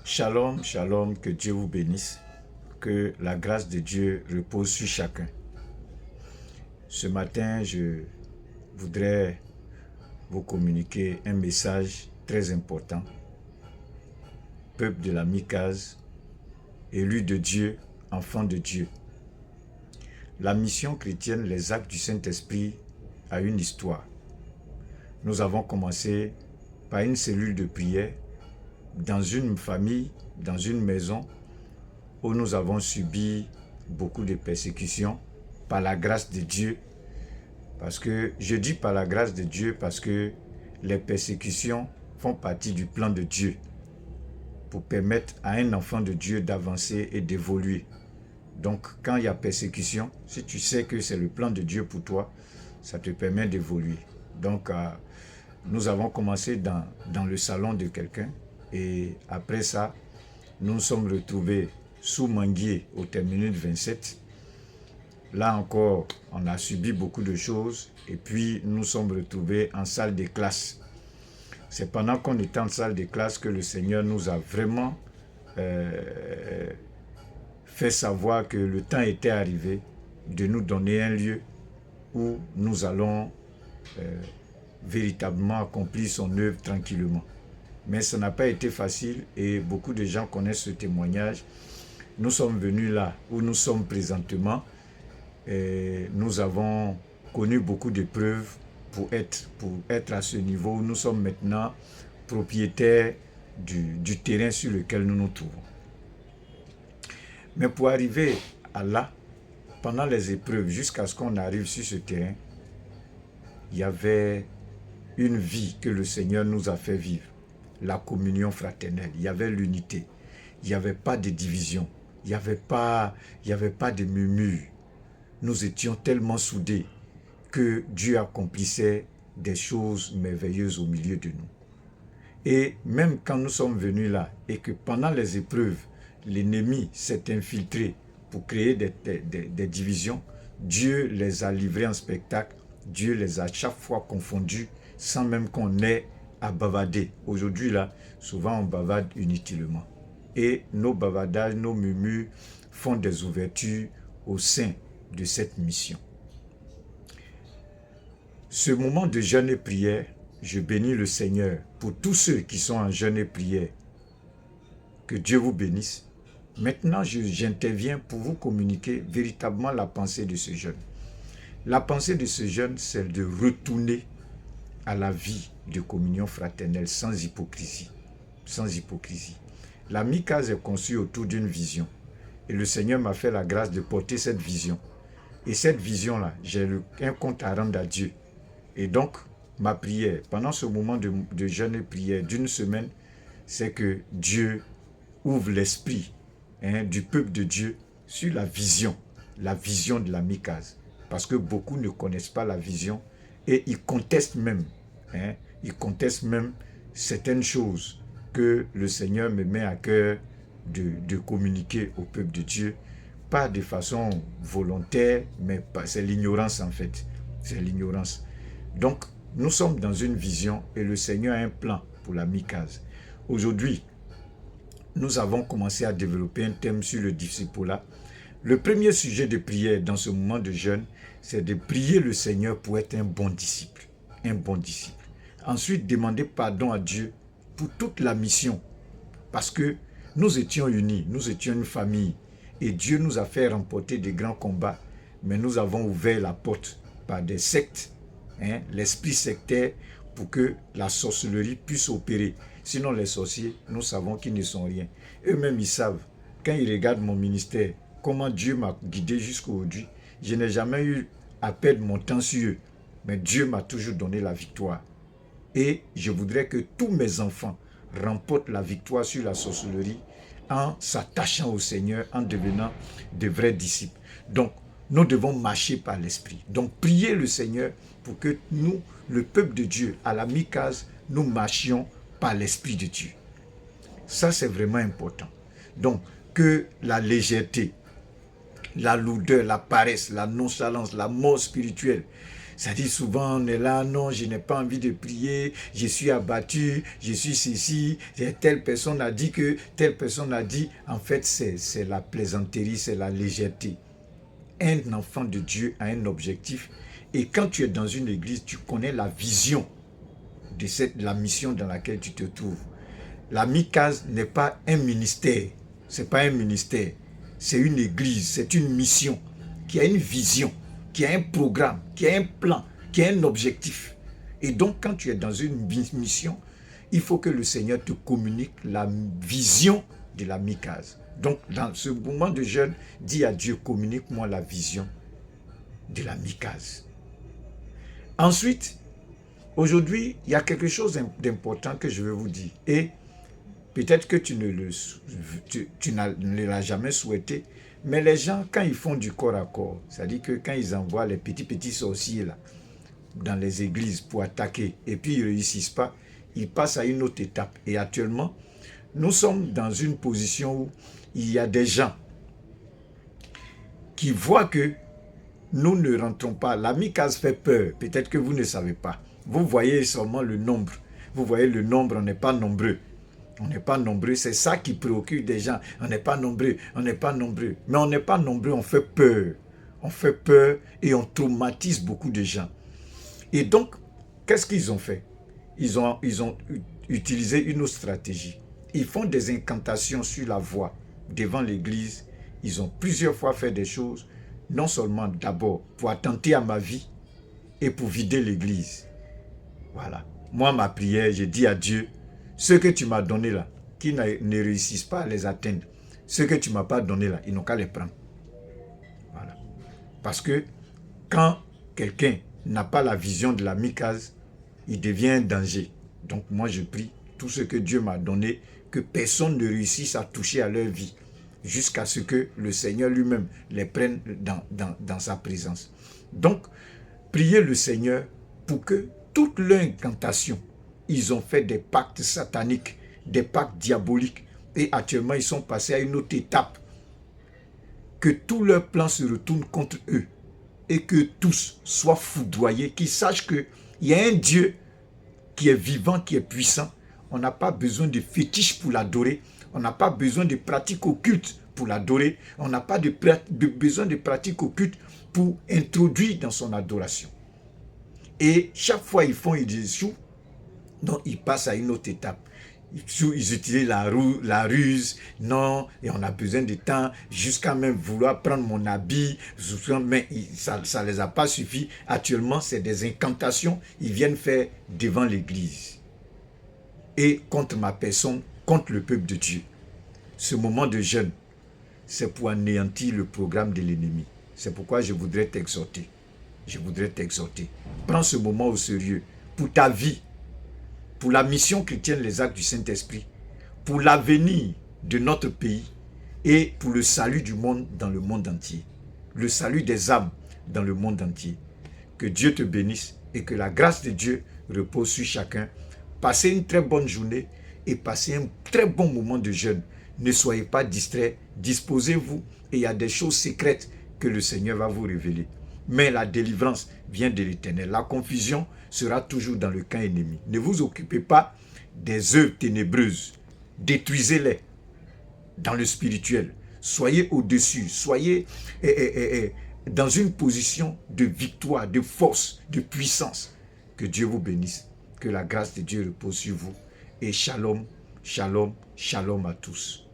Shalom, shalom, que Dieu vous bénisse, que la grâce de Dieu repose sur chacun. Ce matin, je voudrais vous communiquer un message très important. Peuple de la Mikaz, élu de Dieu, enfant de Dieu. La mission chrétienne, les actes du Saint-Esprit, a une histoire. Nous avons commencé par une cellule de prière dans une famille, dans une maison où nous avons subi beaucoup de persécutions par la grâce de Dieu. Parce que je dis par la grâce de Dieu parce que les persécutions font partie du plan de Dieu pour permettre à un enfant de Dieu d'avancer et d'évoluer. Donc quand il y a persécution, si tu sais que c'est le plan de Dieu pour toi, ça te permet d'évoluer. Donc nous avons commencé dans le salon de quelqu'un et après ça, nous nous sommes retrouvés sous manguier au terminus 27. Là encore, on a subi beaucoup de choses et puis nous nous sommes retrouvés en salle de classe. C'est pendant qu'on était en salle de classe que le Seigneur nous a vraiment fait savoir que le temps était arrivé de nous donner un lieu où nous allons véritablement accomplir son œuvre tranquillement. Mais ça n'a pas été facile et beaucoup de gens connaissent ce témoignage. Nous sommes venus là où nous sommes présentement et nous avons connu beaucoup d'épreuves pour être à ce niveau où nous sommes maintenant propriétaires du terrain sur lequel nous nous trouvons. Mais pour arriver à là, pendant les épreuves, jusqu'à ce qu'on arrive sur ce terrain, il y avait une vie que le Seigneur nous a fait vivre. La communion fraternelle, il y avait l'unité, il n'y avait pas de division, il n'y avait pas de murmure. Nous étions tellement soudés que Dieu accomplissait des choses merveilleuses au milieu de nous. Et même quand nous sommes venus là et que pendant les épreuves, l'ennemi s'est infiltré pour créer des divisions, Dieu les a livrés en spectacle, Dieu les a chaque fois confondus sans même qu'on ait à bavader. Aujourd'hui là, souvent on bavade inutilement. Et nos bavardages, nos murmures font des ouvertures au sein de cette mission. Ce moment de jeûne et prière, je bénis le Seigneur pour tous ceux qui sont en jeûne et prière. Que Dieu vous bénisse. Maintenant, j'interviens pour vous communiquer véritablement la pensée de ce jeûne. La pensée de ce jeûne, c'est de retourner à la vie de communion fraternelle sans hypocrisie. Sans hypocrisie. La Mikaz est conçue autour d'une vision. Et le Seigneur m'a fait la grâce de porter cette vision. Et cette vision-là, j'ai un compte à rendre à Dieu. Et donc, ma prière, pendant ce moment de jeûne et prière d'une semaine, c'est que Dieu ouvre l'esprit du peuple de Dieu sur la vision de la Mikaz. Parce que beaucoup ne connaissent pas la vision et ils contestent même certaines choses que le Seigneur me met à cœur de communiquer au peuple de Dieu, pas de façon volontaire, mais c'est l'ignorance en fait, c'est l'ignorance. Donc, nous sommes dans une vision et le Seigneur a un plan pour la Mikaz. Aujourd'hui, nous avons commencé à développer un thème sur le discipulat. Le premier sujet de prière dans ce moment de jeûne, c'est de prier le Seigneur pour être un bon disciple. Un bon disciple. Ensuite, demander pardon à Dieu pour toute la mission. Parce que nous étions unis, nous étions une famille. Et Dieu nous a fait remporter de grands combats. Mais nous avons ouvert la porte par des sectes, l'esprit sectaire, pour que la sorcellerie puisse opérer. Sinon, les sorciers, nous savons qu'ils ne sont rien. Eux-mêmes, ils savent. Quand ils regardent mon ministère, comment Dieu m'a guidé jusqu'aujourd'hui, je n'ai jamais eu à perdre mon temps sur eux. Mais Dieu m'a toujours donné la victoire. Et je voudrais que tous mes enfants remportent la victoire sur la sorcellerie en s'attachant au Seigneur, en devenant de vrais disciples. Donc, nous devons marcher par l'Esprit. Donc, priez le Seigneur pour que nous, le peuple de Dieu, à la Mikaz, nous marchions par l'Esprit de Dieu. Ça, c'est vraiment important. Donc, que la légèreté, la lourdeur, la paresse, la nonchalance, la mort spirituelle, Ça dit souvent, on est là, non, je n'ai pas envie de prier, je suis abattu, je suis ceci, telle personne a dit que, telle personne a dit. En fait, c'est la plaisanterie, c'est la légèreté. Un enfant de Dieu a un objectif. Et quand tu es dans une église, tu connais la vision de la mission dans laquelle tu te trouves. La Mikaz n'est pas un ministère. C'est pas un ministère. C'est une église, c'est une mission qui a une vision, qui a un programme, qui a un plan, qui a un objectif. Et donc, quand tu es dans une mission, il faut que le Seigneur te communique la vision de la Mikaz. Donc, dans ce moment de jeûne, dis à Dieu, communique-moi la vision de la Mikaz. Ensuite, aujourd'hui, il y a quelque chose d'important que je veux vous dire. Et peut-être que tu ne l'as jamais souhaité, mais les gens, quand ils font du corps à corps, c'est-à-dire que quand ils envoient les petits sorciers là, dans les églises pour attaquer, et puis ils ne réussissent pas, ils passent à une autre étape. Et actuellement, nous sommes dans une position où il y a des gens qui voient que nous ne rentrons pas. La Mikaz fait peur. Peut-être que vous ne savez pas. Vous voyez seulement le nombre. Vous voyez le nombre, on n'est pas nombreux. On n'est pas nombreux, c'est ça qui préoccupe des gens. On n'est pas nombreux, on n'est pas nombreux. Mais on n'est pas nombreux, on fait peur. On fait peur et on traumatise beaucoup de gens. Et donc, qu'est-ce qu'ils ont fait? Ils ont utilisé une autre stratégie. Ils font des incantations sur la voie devant l'église. Ils ont plusieurs fois fait des choses, non seulement d'abord pour attenter à ma vie et pour vider l'église. Voilà. Moi, ma prière, j'ai dit à Dieu, ce que tu m'as donné là, qui ne réussissent pas à les atteindre, ce que tu ne m'as pas donné là, ils n'ont qu'à les prendre. Voilà. Parce que quand quelqu'un n'a pas la vision de la Mikaz, il devient un danger. Donc moi je prie, tout ce que Dieu m'a donné, que personne ne réussisse à toucher à leur vie, jusqu'à ce que le Seigneur lui-même les prenne dans sa présence. Donc, priez le Seigneur pour que toute leur incantation, ils ont fait des pactes sataniques, des pactes diaboliques, et actuellement ils sont passés à une autre étape. Que tous leurs plans se retournent contre eux, et que tous soient foudroyés, qu'ils sachent qu'il y a un Dieu qui est vivant, qui est puissant. On n'a pas besoin de fétiches pour l'adorer, on n'a pas besoin de pratiques occultes pour l'adorer, on n'a pas besoin de pratiques occultes pour introduire dans son adoration. Et chaque fois ils font, ils échouent, donc ils passent à une autre étape. Ils utilisent la ruse, non, et on a besoin de temps, jusqu'à même vouloir prendre mon habit, mais ça ne les a pas suffi. Actuellement, c'est des incantations, ils viennent faire devant l'église. Et contre ma personne, contre le peuple de Dieu. Ce moment de jeûne, c'est pour anéantir le programme de l'ennemi. C'est pourquoi je voudrais t'exhorter. Je voudrais t'exhorter. Prends ce moment au sérieux pour ta vie, pour la mission chrétienne, les actes du Saint-Esprit, pour l'avenir de notre pays et pour le salut du monde dans le monde entier. Le salut des âmes dans le monde entier. Que Dieu te bénisse et que la grâce de Dieu repose sur chacun. Passez une très bonne journée et passez un très bon moment de jeûne. Ne soyez pas distraits, disposez-vous et il y a des choses secrètes que le Seigneur va vous révéler. Mais la délivrance vient de l'Éternel. La confusion sera toujours dans le camp ennemi. Ne vous occupez pas des œuvres ténébreuses. Détruisez-les dans le spirituel. Soyez au-dessus. Soyez dans une position de victoire, de force, de puissance. Que Dieu vous bénisse. Que la grâce de Dieu repose sur vous. Et shalom, shalom, shalom à tous.